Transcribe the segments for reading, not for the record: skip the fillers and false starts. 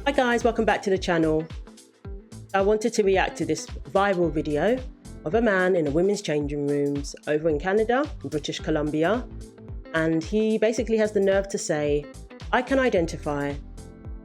Hi guys, welcome back to the channel. I wanted to react to this viral video of a man in a women's changing rooms over in Canada, British Columbia, and he basically has the nerve to say, I can identify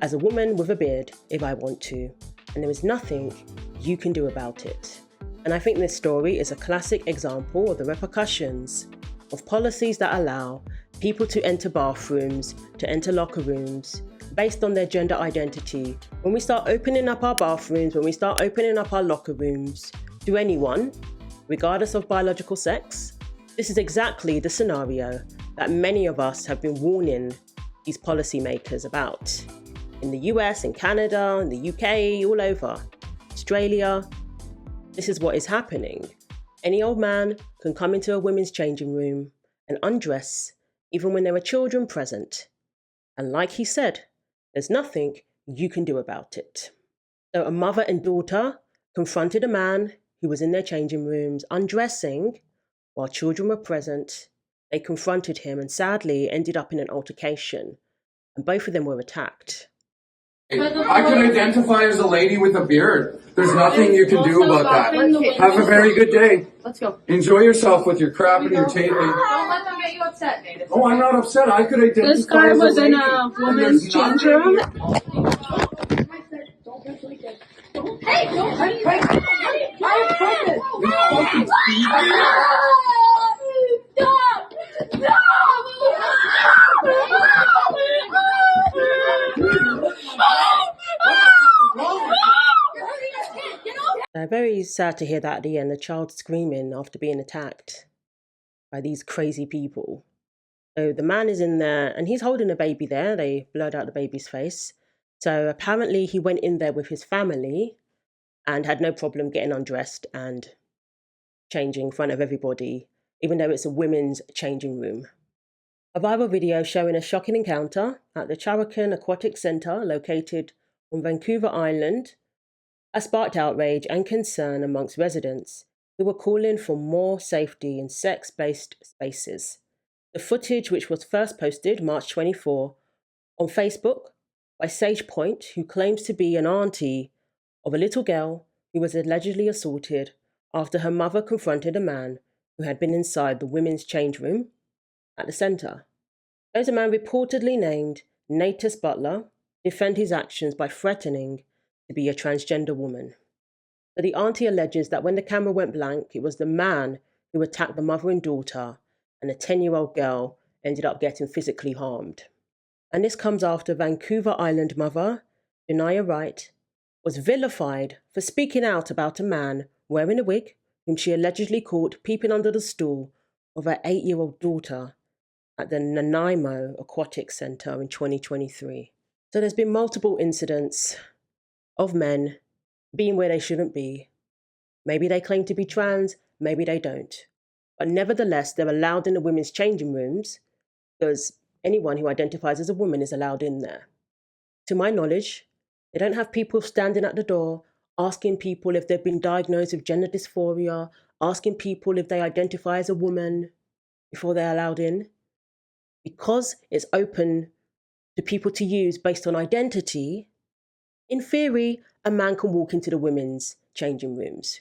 as a woman with a beard if I want to, and there is nothing you can do about it. And I think this story is a classic example of the repercussions of policies that allow people to enter bathrooms, to enter locker rooms, based on their gender identity. When we start opening up our bathrooms, when we start opening up our locker rooms to anyone, regardless of biological sex, this is exactly the scenario that many of us have been warning these policymakers about. In the US, in Canada, in the UK, all over, Australia, this is what is happening. Any old man can come into a women's changing room and undress even when there are children present. And like he said, there's nothing you can do about it. So a mother and daughter confronted a man who was in their changing rooms undressing while children were present. They confronted him and sadly ended up in an altercation, and both of them were attacked. I can identify as a lady with a beard. There's nothing you can do about that. Have a very good day. Let's go. Enjoy yourself with your crap and your tape. Don't let them get you upset, Nate. Oh, I'm not upset. I could identify This guy as a was in lady. a women's change room. Hey, don't hurt me. I'm pregnant. Stop! Very sad to hear that at the end, the child screaming after being attacked by these crazy people. So the man is in there and he's holding a baby there. They blurred out the baby's face. So apparently he went in there with his family and had no problem getting undressed and changing in front of everybody, even though it's a women's changing room. A viral video showing a shocking encounter at the Characan Aquatic Centre located on Vancouver Island has sparked outrage and concern amongst residents who were calling for more safety in sex-based spaces. The footage, which was first posted March 24 on Facebook by Sage Point, who claims to be an auntie of a little girl who was allegedly assaulted after her mother confronted a man who had been inside the women's change room at the centre. There's a man reportedly named Natus Butler defend his actions by threatening to be a transgender woman. So the auntie alleges that when the camera went blank, it was the man who attacked the mother and daughter, and a 10-year-old girl ended up getting physically harmed. And this comes after Vancouver Island mother, Denia Wright, was vilified for speaking out about a man wearing a wig whom she allegedly caught peeping under the stool of her 8-year-old daughter at the Nanaimo Aquatic Centre in 2023. So there's been multiple incidents of men being where they shouldn't be. Maybe they claim to be trans, maybe they don't. But nevertheless, they're allowed in the women's changing rooms because anyone who identifies as a woman is allowed in there. To my knowledge, they don't have people standing at the door asking people if they've been diagnosed with gender dysphoria, asking people if they identify as a woman before they're allowed in. Because it's open to people to use based on identity, in theory, a man can walk into the women's changing rooms.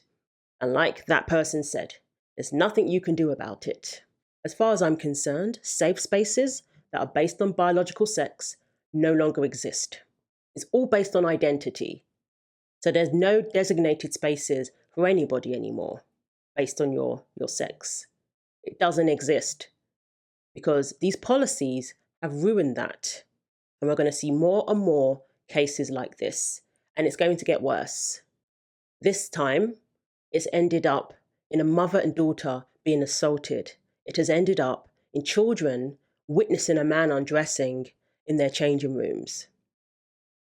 And like that person said, there's nothing you can do about it. As far as I'm concerned, safe spaces that are based on biological sex no longer exist. It's all based on identity. So there's no designated spaces for anybody anymore based on your sex. It doesn't exist because these policies have ruined that. And we're going to see more and more cases like this, and it's going to get worse. This time, it's ended up in a mother and daughter being assaulted. It has ended up in children witnessing a man undressing in their changing rooms.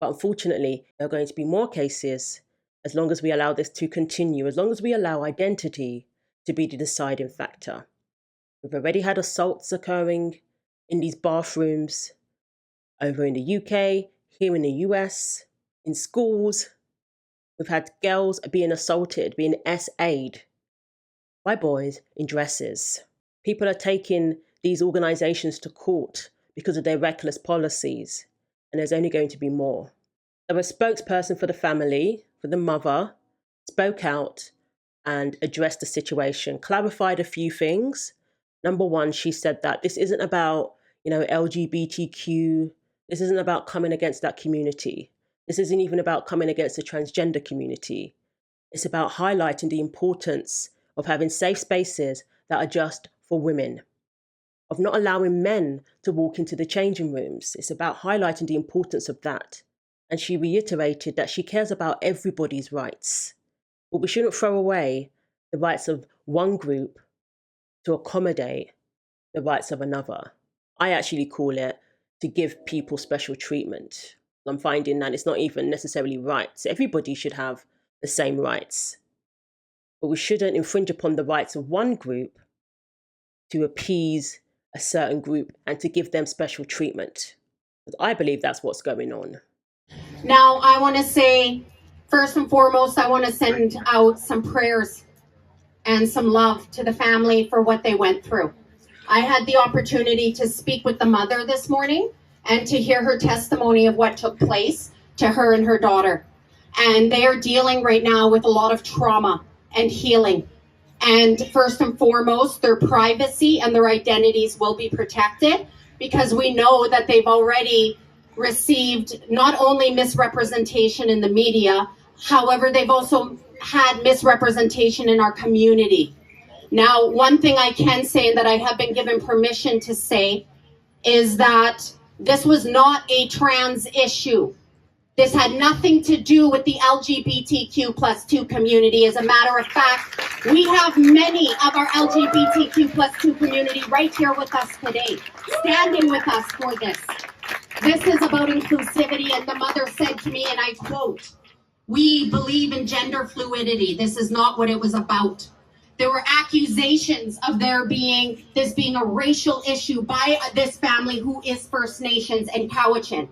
But unfortunately, there are going to be more cases as long as we allow this to continue, as long as we allow identity to be the deciding factor. We've already had assaults occurring in these bathrooms over in the UK, here in the US, in schools. We've had girls being assaulted, being SA'd by boys in dresses. People are taking these organisations to court because of their reckless policies, and there's only going to be more. So a spokesperson for the family, for the mother, spoke out and addressed the situation, clarified a few things. Number one, she said that this isn't about, LGBTQ. This isn't about coming against that community. This isn't even about coming against the transgender community. It's about highlighting the importance of having safe spaces that are just for women, of not allowing men to walk into the changing rooms. It's about highlighting the importance of that. And she reiterated that she cares about everybody's rights. But we shouldn't throw away the rights of one group to accommodate the rights of another. I actually call it to give people special treatment. I'm finding that it's not even necessarily rights. Everybody should have the same rights. But we shouldn't infringe upon the rights of one group to appease a certain group and to give them special treatment. But I believe that's what's going on. Now, I want to say, first and foremost, I want to send out some prayers and some love to the family for what they went through. I had the opportunity to speak with the mother this morning and to hear her testimony of what took place to her and her daughter. And they are dealing right now with a lot of trauma and healing. And first and foremost, their privacy and their identities will be protected, because we know that they've already received not only misrepresentation in the media, however, they've also had misrepresentation in our community. Now, one thing I can say, and that I have been given permission to say, is that this was not a trans issue. This had nothing to do with the LGBTQ+2 community. As a matter of fact, we have many of our LGBTQ+2 community right here with us today, standing with us for this. This is about inclusivity, and the mother said to me, and I quote, "We believe in gender fluidity. This is not what it was about." There were accusations of this being a racial issue by this family who is First Nations and Cowichan.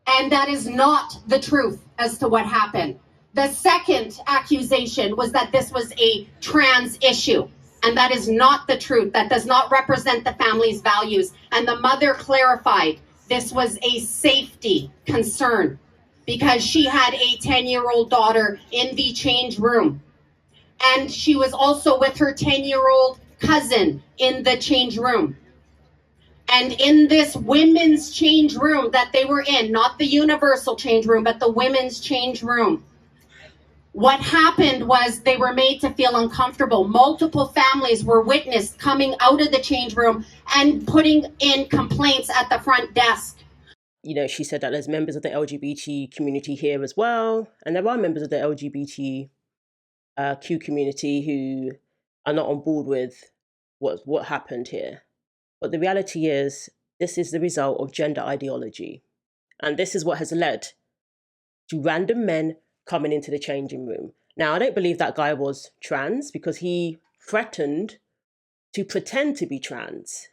And that is not the truth as to what happened. The second accusation was that this was a trans issue. And that is not the truth. That does not represent the family's values. And the mother clarified this was a safety concern because she had a 10-year-old daughter in the change room. And she was also with her 10-year-old cousin in the change room. And in this women's change room that they were in, not the universal change room, but the women's change room, what happened was they were made to feel uncomfortable. Multiple families were witnessed coming out of the change room and putting in complaints at the front desk. She said that there's members of the LGBT community here as well. And there are members of the LGBTQ community who are not on board with what happened here. But the reality is, this is the result of gender ideology. And this is what has led to random men coming into the changing room. Now, I don't believe that guy was trans because he threatened to pretend to be trans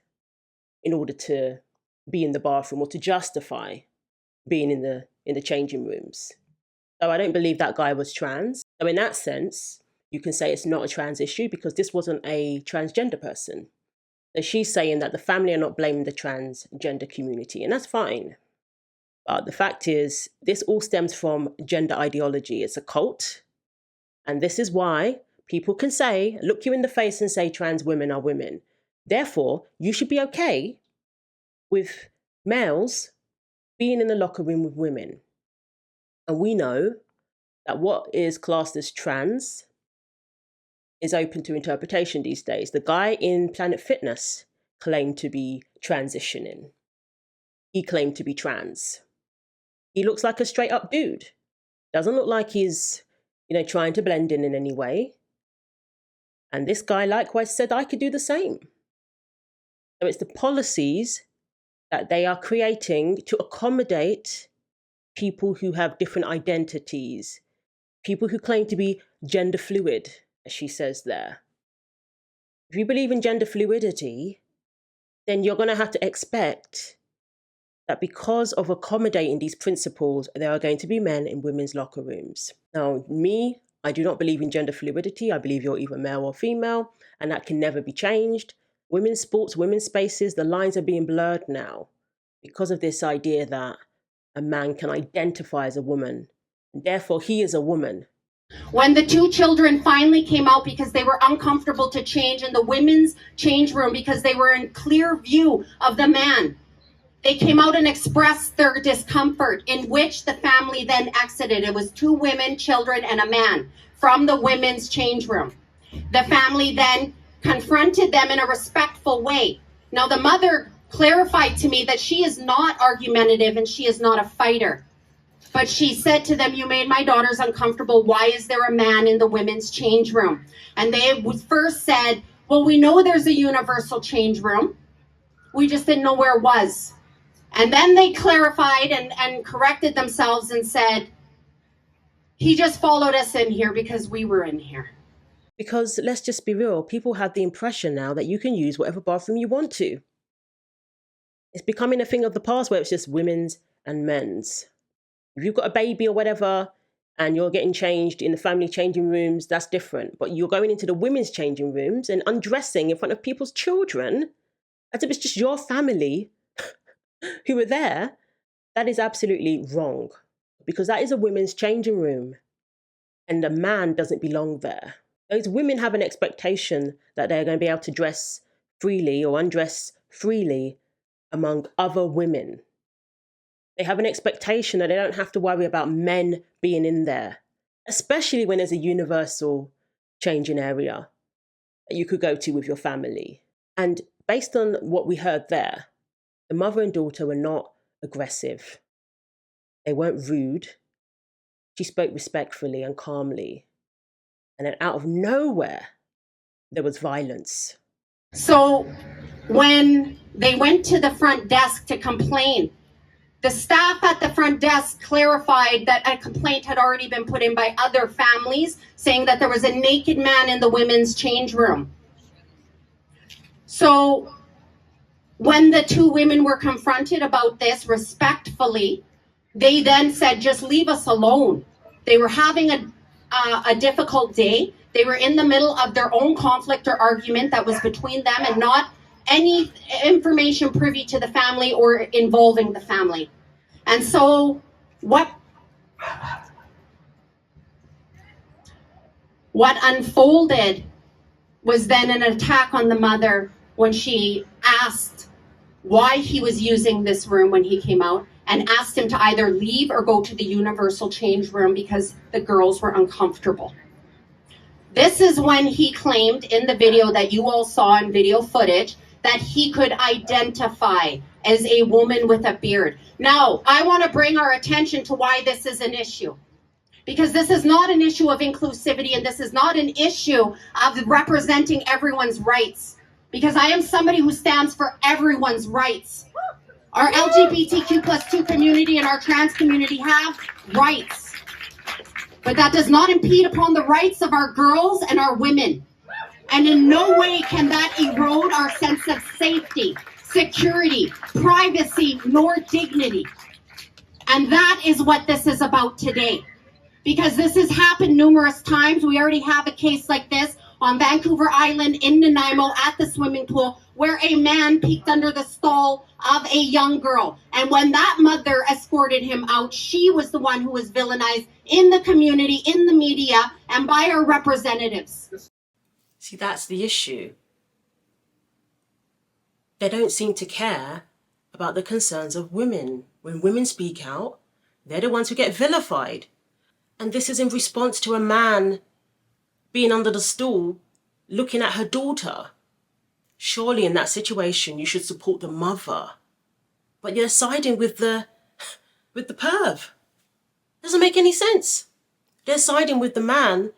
in order to be in the bathroom or to justify being in the changing rooms. So I don't believe that guy was trans. So in that sense, you can say it's not a trans issue because this wasn't a transgender person. So she's saying that the family are not blaming the transgender community, and that's fine. But the fact is, this all stems from gender ideology. It's a cult. And this is why people can look you in the face and say trans women are women. Therefore, you should be okay with males being in the locker room with women. And we know that what is classed as trans is open to interpretation these days. The guy in Planet Fitness claimed to be transitioning. He claimed to be trans. He looks like a straight up dude. Doesn't look like he's, trying to blend in any way. And this guy likewise said I could do the same. So it's the policies that they are creating to accommodate people who have different identities, people who claim to be gender fluid, as she says there. If you believe in gender fluidity, then you're going to have to expect that because of accommodating these principles, there are going to be men in women's locker rooms. Now, I do not believe in gender fluidity. I believe you're either male or female, and that can never be changed. Women's sports, women's spaces, the lines are being blurred now because of this idea that a man can identify as a woman, and therefore he is a woman. When the two children finally came out because they were uncomfortable to change in the women's change room because they were in clear view of the man, they came out and expressed their discomfort, in which the family then exited. It was 2 women, children, and a man from the women's change room. The family then confronted them in a respectful way. Now, the mother clarified to me that she is not argumentative and she is not a fighter. But she said to them, "You made my daughters uncomfortable. Why is there a man in the women's change room?" And they first said, "Well, we know there's a universal change room. We just didn't know where it was." And then they clarified and corrected themselves and said, "He just followed us in here because we were in here." Because let's just be real, people have the impression now that you can use whatever bathroom you want to. It's becoming a thing of the past where it's just women's and men's. If you've got a baby or whatever and you're getting changed in the family changing rooms, that's different. But you're going into the women's changing rooms and undressing in front of people's children as if it's just your family who are there, that is absolutely wrong. Because that is a women's changing room and a man doesn't belong there. Those women have an expectation that they're going to be able to dress freely or undress freely among other women. They have an expectation that they don't have to worry about men being in there, especially when there's a universal changing area that you could go to with your family. And based on what we heard there, the mother and daughter were not aggressive. They weren't rude. She spoke respectfully and calmly. And then out of nowhere, there was violence. So when they went to the front desk to complain, the staff at the front desk clarified that a complaint had already been put in by other families saying that there was a naked man in the women's change room. So when the 2 women were confronted about this respectfully, they then said, "Just leave us alone." They were having a difficult day. They were in the middle of their own conflict or argument that was between them and not any information privy to the family or involving the family. And so what unfolded was then an attack on the mother when she asked why he was using this room when he came out, and asked him to either leave or go to the universal change room because the girls were uncomfortable. This is when he claimed in the video that you all saw in video footage that he could identify as a woman with a beard. Now, I want to bring our attention to why this is an issue. Because this is not an issue of inclusivity, and this is not an issue of representing everyone's rights. Because I am somebody who stands for everyone's rights. Our LGBTQ+2 community and our trans community have rights. But that does not impede upon the rights of our girls and our women. And in no way can that erode our sense of safety, security, privacy, nor dignity. And that is what this is about today. Because this has happened numerous times. We already have a case like this on Vancouver Island in Nanaimo at the swimming pool, where a man peeked under the stall of a young girl. And when that mother escorted him out, she was the one who was villainized in the community, in the media, and by our representatives. See, that's the issue. They don't seem to care about the concerns of women. When women speak out, they're the ones who get vilified. And this is in response to a man being under the stool looking at her daughter. Surely in that situation you should support the mother. But you're siding with the perv. Doesn't make any sense. They're siding with the man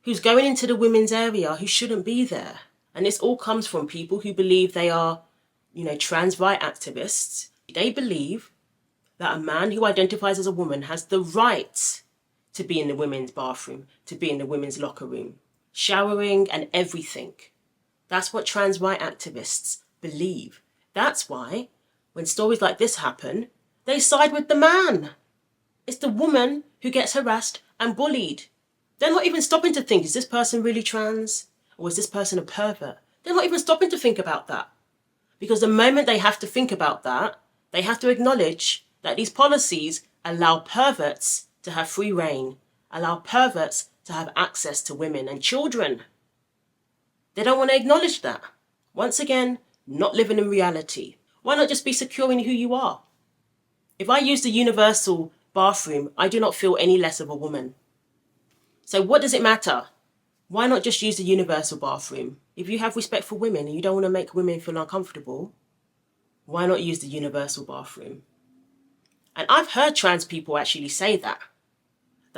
who's going into the women's area who shouldn't be there. And this all comes from people who believe they are, trans right activists. They believe that a man who identifies as a woman has the right to be in the women's bathroom, to be in the women's locker room, showering and everything. That's what trans right activists believe. That's why when stories like this happen, they side with the man. It's the woman who gets harassed and bullied. They're not even stopping to think, is this person really trans? Or is this person a pervert? They're not even stopping to think about that. Because the moment they have to think about that, they have to acknowledge that these policies allow perverts to have free reign, allow perverts to have access to women and children. They don't want to acknowledge that. Once again, not living in reality. Why not just be secure in who you are? If I use the universal bathroom, I do not feel any less of a woman. So what does it matter? Why not just use the universal bathroom? If you have respect for women and you don't want to make women feel uncomfortable, why not use the universal bathroom? And I've heard trans people actually say that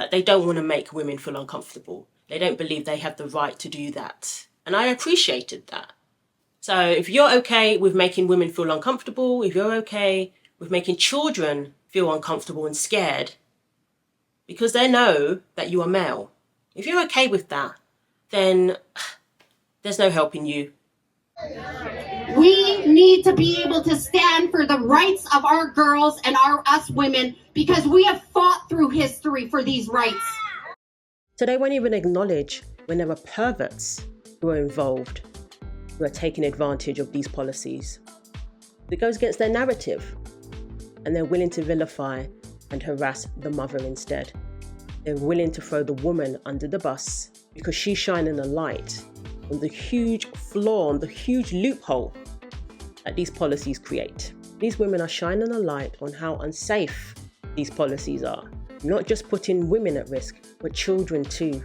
they don't want to make women feel uncomfortable. They don't believe they have the right to do that. And I appreciated that. So if you're okay with making women feel uncomfortable, if you're okay with making children feel uncomfortable and scared because they know that you are male, if you're okay with that, then there's no helping you. We need to be able to stand for the rights of our girls and us women because we have fought through history for these rights. So they won't even acknowledge when there are perverts who are involved, who are taking advantage of these policies. It goes against their narrative, and they're willing to vilify and harass the mother instead. They're willing to throw the woman under the bus because she's shining a light on the huge flaw, on the huge loophole that these policies create. These women are shining a light on how unsafe these policies are. Not just putting women at risk, but children too.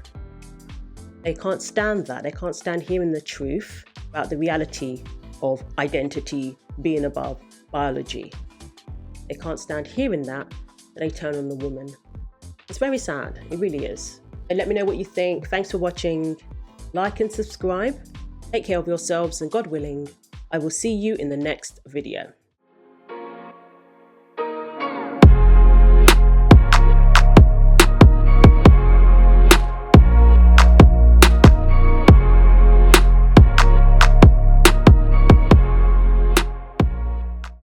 They can't stand that. They can't stand hearing the truth about the reality of identity being above biology. They can't stand hearing that, so they turn on the woman. It's very sad. It really is. And let me know what you think. Thanks for watching. Like and subscribe. Take care of yourselves, and God willing, I will see you in the next video.